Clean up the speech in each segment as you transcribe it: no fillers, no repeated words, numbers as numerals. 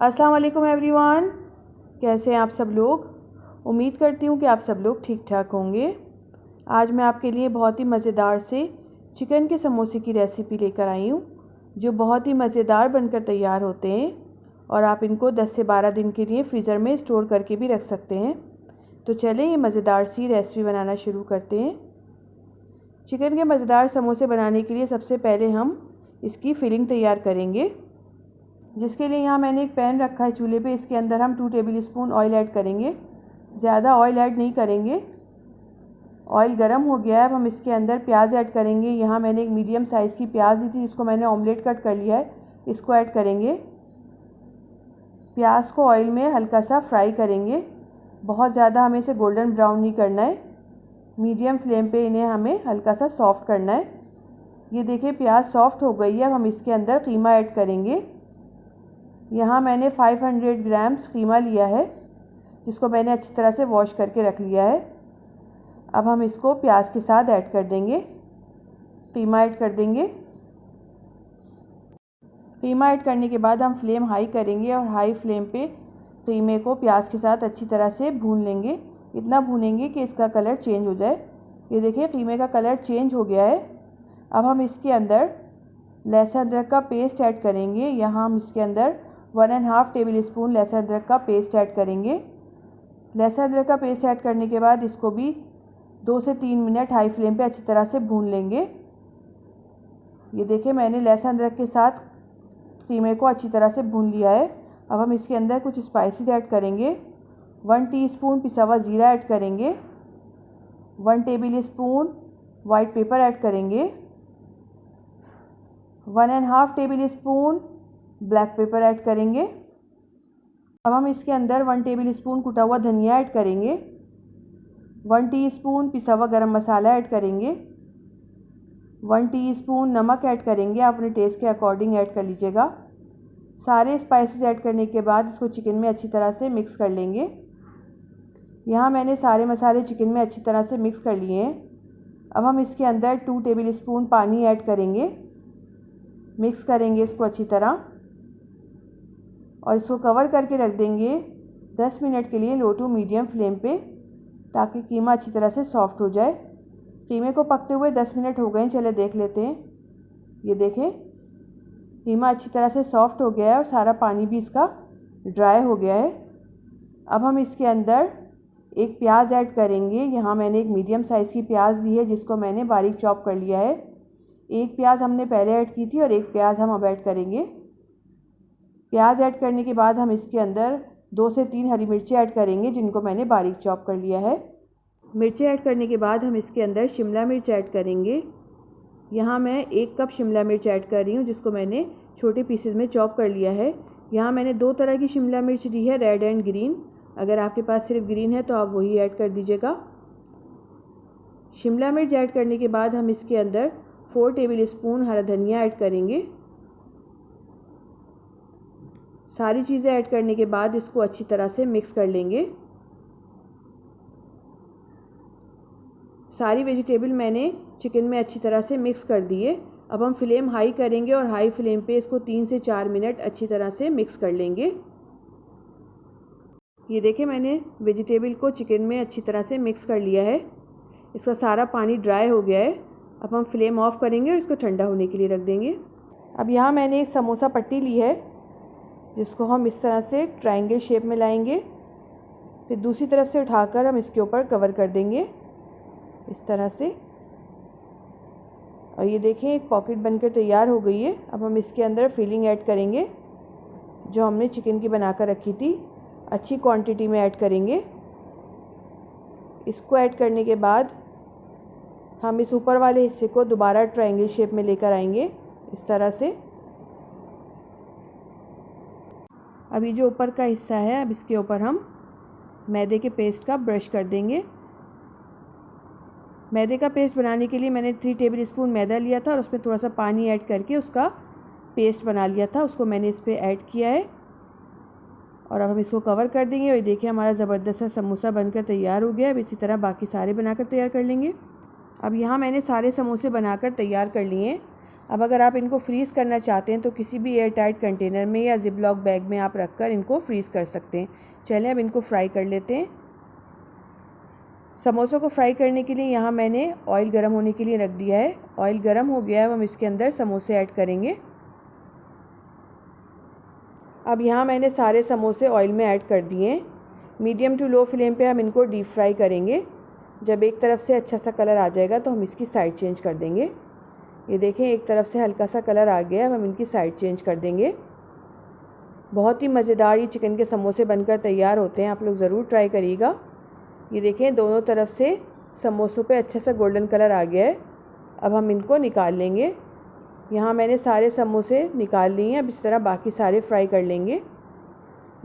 अस्सलाम वालेकुम एवरीवन, कैसे हैं आप सब लोग। उम्मीद करती हूँ कि आप सब लोग ठीक ठाक होंगे। आज मैं आपके लिए बहुत ही मज़ेदार से चिकन के समोसे की रेसिपी लेकर आई हूँ, जो बहुत ही मज़ेदार बनकर तैयार होते हैं और आप इनको 10 से 12 दिन के लिए फ्रीज़र में स्टोर करके भी रख सकते हैं। तो चलें ये मज़ेदार सी रेसिपी बनाना शुरू करते हैं। चिकन के मज़ेदार समोसे बनाने के लिए सबसे पहले हम इसकी फिलिंग तैयार करेंगे, जिसके लिए यहाँ मैंने एक पैन रखा है चूल्हे पे। इसके अंदर हम 2 टेबल स्पून ऑयल ऐड करेंगे, ज़्यादा ऑयल ऐड नहीं करेंगे। ऑयल गर्म हो गया है, अब हम इसके अंदर प्याज ऐड करेंगे। यहाँ मैंने एक मीडियम साइज़ की प्याज दी थी, जिसको मैंने ऑमलेट कट कर लिया है, इसको ऐड करेंगे। प्याज को ऑयल में हल्का सा फ्राई करेंगे, बहुत ज़्यादा हमें इसे गोल्डन ब्राउन नहीं करना है, मीडियम फ्लेम पे इन्हें हमें हल्का सा सॉफ्ट करना है। ये देखिए प्याज सॉफ्ट हो गई है। अब हम इसके अंदर कीमा ऐड करेंगे। यहाँ मैंने 500 ग्राम्स कीमा लिया है, जिसको मैंने अच्छी तरह से वॉश करके रख लिया है। अब हम इसको प्याज के साथ ऐड कर देंगे, कीमा ऐड कर देंगे। कीमा ऐड करने के बाद हम फ्लेम हाई करेंगे और हाई फ्लेम पे कीमे को प्याज के साथ अच्छी तरह से भून लेंगे। इतना भूनेंगे कि इसका कलर चेंज हो जाए। ये देखिए कीमे का कलर चेंज हो गया है। अब हम इसके अंदर लहसुन अदरक का पेस्ट ऐड करेंगे। यहाँ हम इसके अंदर 1.5 टेबल स्पून लहसुन अदरक का पेस्ट ऐड करेंगे। लहसुन अदरक का पेस्ट ऐड करने के बाद इसको भी 2 से 3 मिनट हाई फ्लेम पे अच्छी तरह से भून लेंगे। ये देखिए मैंने लहसुन अदरक के साथ कीमे को अच्छी तरह से भून लिया है। अब हम इसके अंदर कुछ स्पाइसेस ऐड करेंगे। 1 टीस्पून पिसा हुआ ज़ीरा ऐड करेंगे, 1 table spoon white paper add करेंगे, 1.5 table spoon black pepper add करेंगे। अब हम इसके अंदर 1 टेबल स्पून कुटा हुआ धनिया ऐड करेंगे, 1 टीस्पून पिसा हुआ गरम मसाला ऐड करेंगे, 1 टीस्पून नमक ऐड करेंगे। आप अपने टेस्ट के अकॉर्डिंग ऐड कर लीजिएगा। सारे स्पाइसेस ऐड करने के बाद इसको चिकन में अच्छी तरह से मिक्स कर लेंगे। यहाँ मैंने सारे मसाले चिकन में अच्छी तरह से मिक्स कर लिए हैं। अब हम इसके अंदर 2 टेबल स्पून पानी ऐड करेंगे, मिक्स करेंगे इसको अच्छी तरह और इसको कवर करके रख देंगे 10 मिनट के लिए लो टू मीडियम फ्लेम पे, ताकि कीमा अच्छी तरह से सॉफ्ट हो जाए। कीमे को पकते हुए 10 मिनट हो गए हैं, चले देख लेते हैं। ये देखें कीमा अच्छी तरह से सॉफ्ट हो गया है और सारा पानी भी इसका ड्राई हो गया है। अब हम इसके अंदर एक प्याज ऐड करेंगे। यहाँ मैंने एक मीडियम साइज़ की प्याज दी है, जिसको मैंने बारीक चॉप कर लिया है। एक प्याज हमने पहले ऐड की थी और एक प्याज हम अब ऐड करेंगे। प्याज ऐड करने के बाद हम इसके अंदर 2 से 3 हरी मिर्ची ऐड करेंगे, जिनको मैंने बारीक चॉप कर लिया है। मिर्ची ऐड करने के बाद हम इसके अंदर शिमला मिर्च ऐड करेंगे। यहाँ मैं 1 कप शिमला मिर्च ऐड कर रही हूँ, जिसको मैंने छोटे पीसेस में चॉप कर लिया है। यहाँ मैंने 2 तरह की शिमला मिर्च ली है, रेड एंड ग्रीन। अगर आपके पास सिर्फ ग्रीन है तो आप वही ऐड कर दीजिएगा। शिमला मिर्च ऐड करने के बाद हम इसके अंदर 4 टेबल स्पून हरा धनिया ऐड करेंगे। सारी चीज़ें ऐड करने के बाद इसको अच्छी तरह से मिक्स कर लेंगे। सारी वेजिटेबल मैंने चिकन में अच्छी तरह से मिक्स कर दिए। अब हम फ्लेम हाई करेंगे और हाई फ्लेम पे इसको 3 से 4 मिनट अच्छी तरह से मिक्स कर लेंगे। ये देखिए मैंने वेजिटेबल को चिकन में अच्छी तरह से मिक्स कर लिया है। इसका सारा पानी ड्राई हो गया है। अब हम फ्लेम ऑफ करेंगे और इसको ठंडा होने के लिए रख देंगे। अब यहाँ मैंने एक समोसा पट्टी ली है, जिसको हम इस तरह से ट्रायंगल शेप में लाएंगे, फिर दूसरी तरफ से उठाकर हम इसके ऊपर कवर कर देंगे इस तरह से। और ये देखें एक पॉकेट बनकर तैयार हो गई है। अब हम इसके अंदर फिलिंग ऐड करेंगे, जो हमने चिकन की बनाकर रखी थी। अच्छी क्वांटिटी में ऐड करेंगे। इसको ऐड करने के बाद हम इस ऊपर वाले हिस्से को दोबारा ट्रायंगल शेप में लेकर आएंगे इस तरह से। अब ये जो ऊपर का हिस्सा है, अब इसके ऊपर हम मैदे के पेस्ट का ब्रश कर देंगे। मैदे का पेस्ट बनाने के लिए मैंने 3 टेबल स्पून मैदा लिया था और उसमें थोड़ा सा पानी ऐड करके उसका पेस्ट बना लिया था, उसको मैंने इस पर ऐड किया है। और अब हम इसको कवर कर देंगे। और देखिए हमारा ज़बरदस्त सा समोसा बनकर तैयार हो गया। अब इसी तरह बाकी सारे बनाकर तैयार कर लेंगे। अब यहाँ मैंने सारे समोसे बनाकर तैयार कर लिए। अब अगर आप इनको फ्रीज़ करना चाहते हैं तो किसी भी एयर टाइट कंटेनर में या जिप लॉक बैग में आप रखकर इनको फ्रीज़ कर सकते हैं। चलें अब इनको फ्राई कर लेते हैं। समोसों को फ्राई करने के लिए यहाँ मैंने ऑयल गर्म होने के लिए रख दिया है। ऑयल गर्म हो गया है, अब हम इसके अंदर समोसे ऐड करेंगे। अब यहाँ मैंने सारे समोसे ऑयल में ऐड कर दिए हैं। मीडियम टू लो फ्लेम पे हम इनको डीप फ्राई करेंगे। जब एक तरफ से अच्छा सा कलर आ जाएगा तो हम इसकी साइड चेंज कर देंगे। ये देखें, एक तरफ से हल्का सा कलर आ गया है, अब हम इनकी साइड चेंज कर देंगे। बहुत ही मज़ेदार ये चिकन के समोसे बनकर तैयार होते हैं, आप लोग ज़रूर ट्राई करिएगा। ये देखें, दोनों तरफ से समोसों पे अच्छा सा गोल्डन कलर आ गया है। अब हम इनको निकाल लेंगे। यहाँ मैंने सारे समोसे निकाल लिए हैं, अब इस तरह बाकी सारे फ्राई कर लेंगे।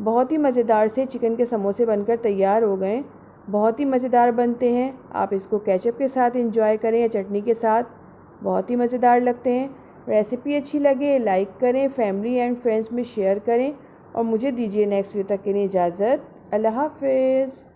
बहुत ही मज़ेदार से चिकन के समोसे बनकर तैयार हो गए। बहुत ही मज़ेदार बनते हैं। आप इसको केचप के साथ एंजॉय करें या चटनी के साथ, बहुत ही मज़ेदार लगते हैं। रेसिपी अच्छी लगे लाइक करें, फैमिली एंड फ्रेंड्स में शेयर करें और मुझे दीजिए नेक्स्ट वीडियो तक के लिए इजाज़त। अल्लाह हाफ़िज़।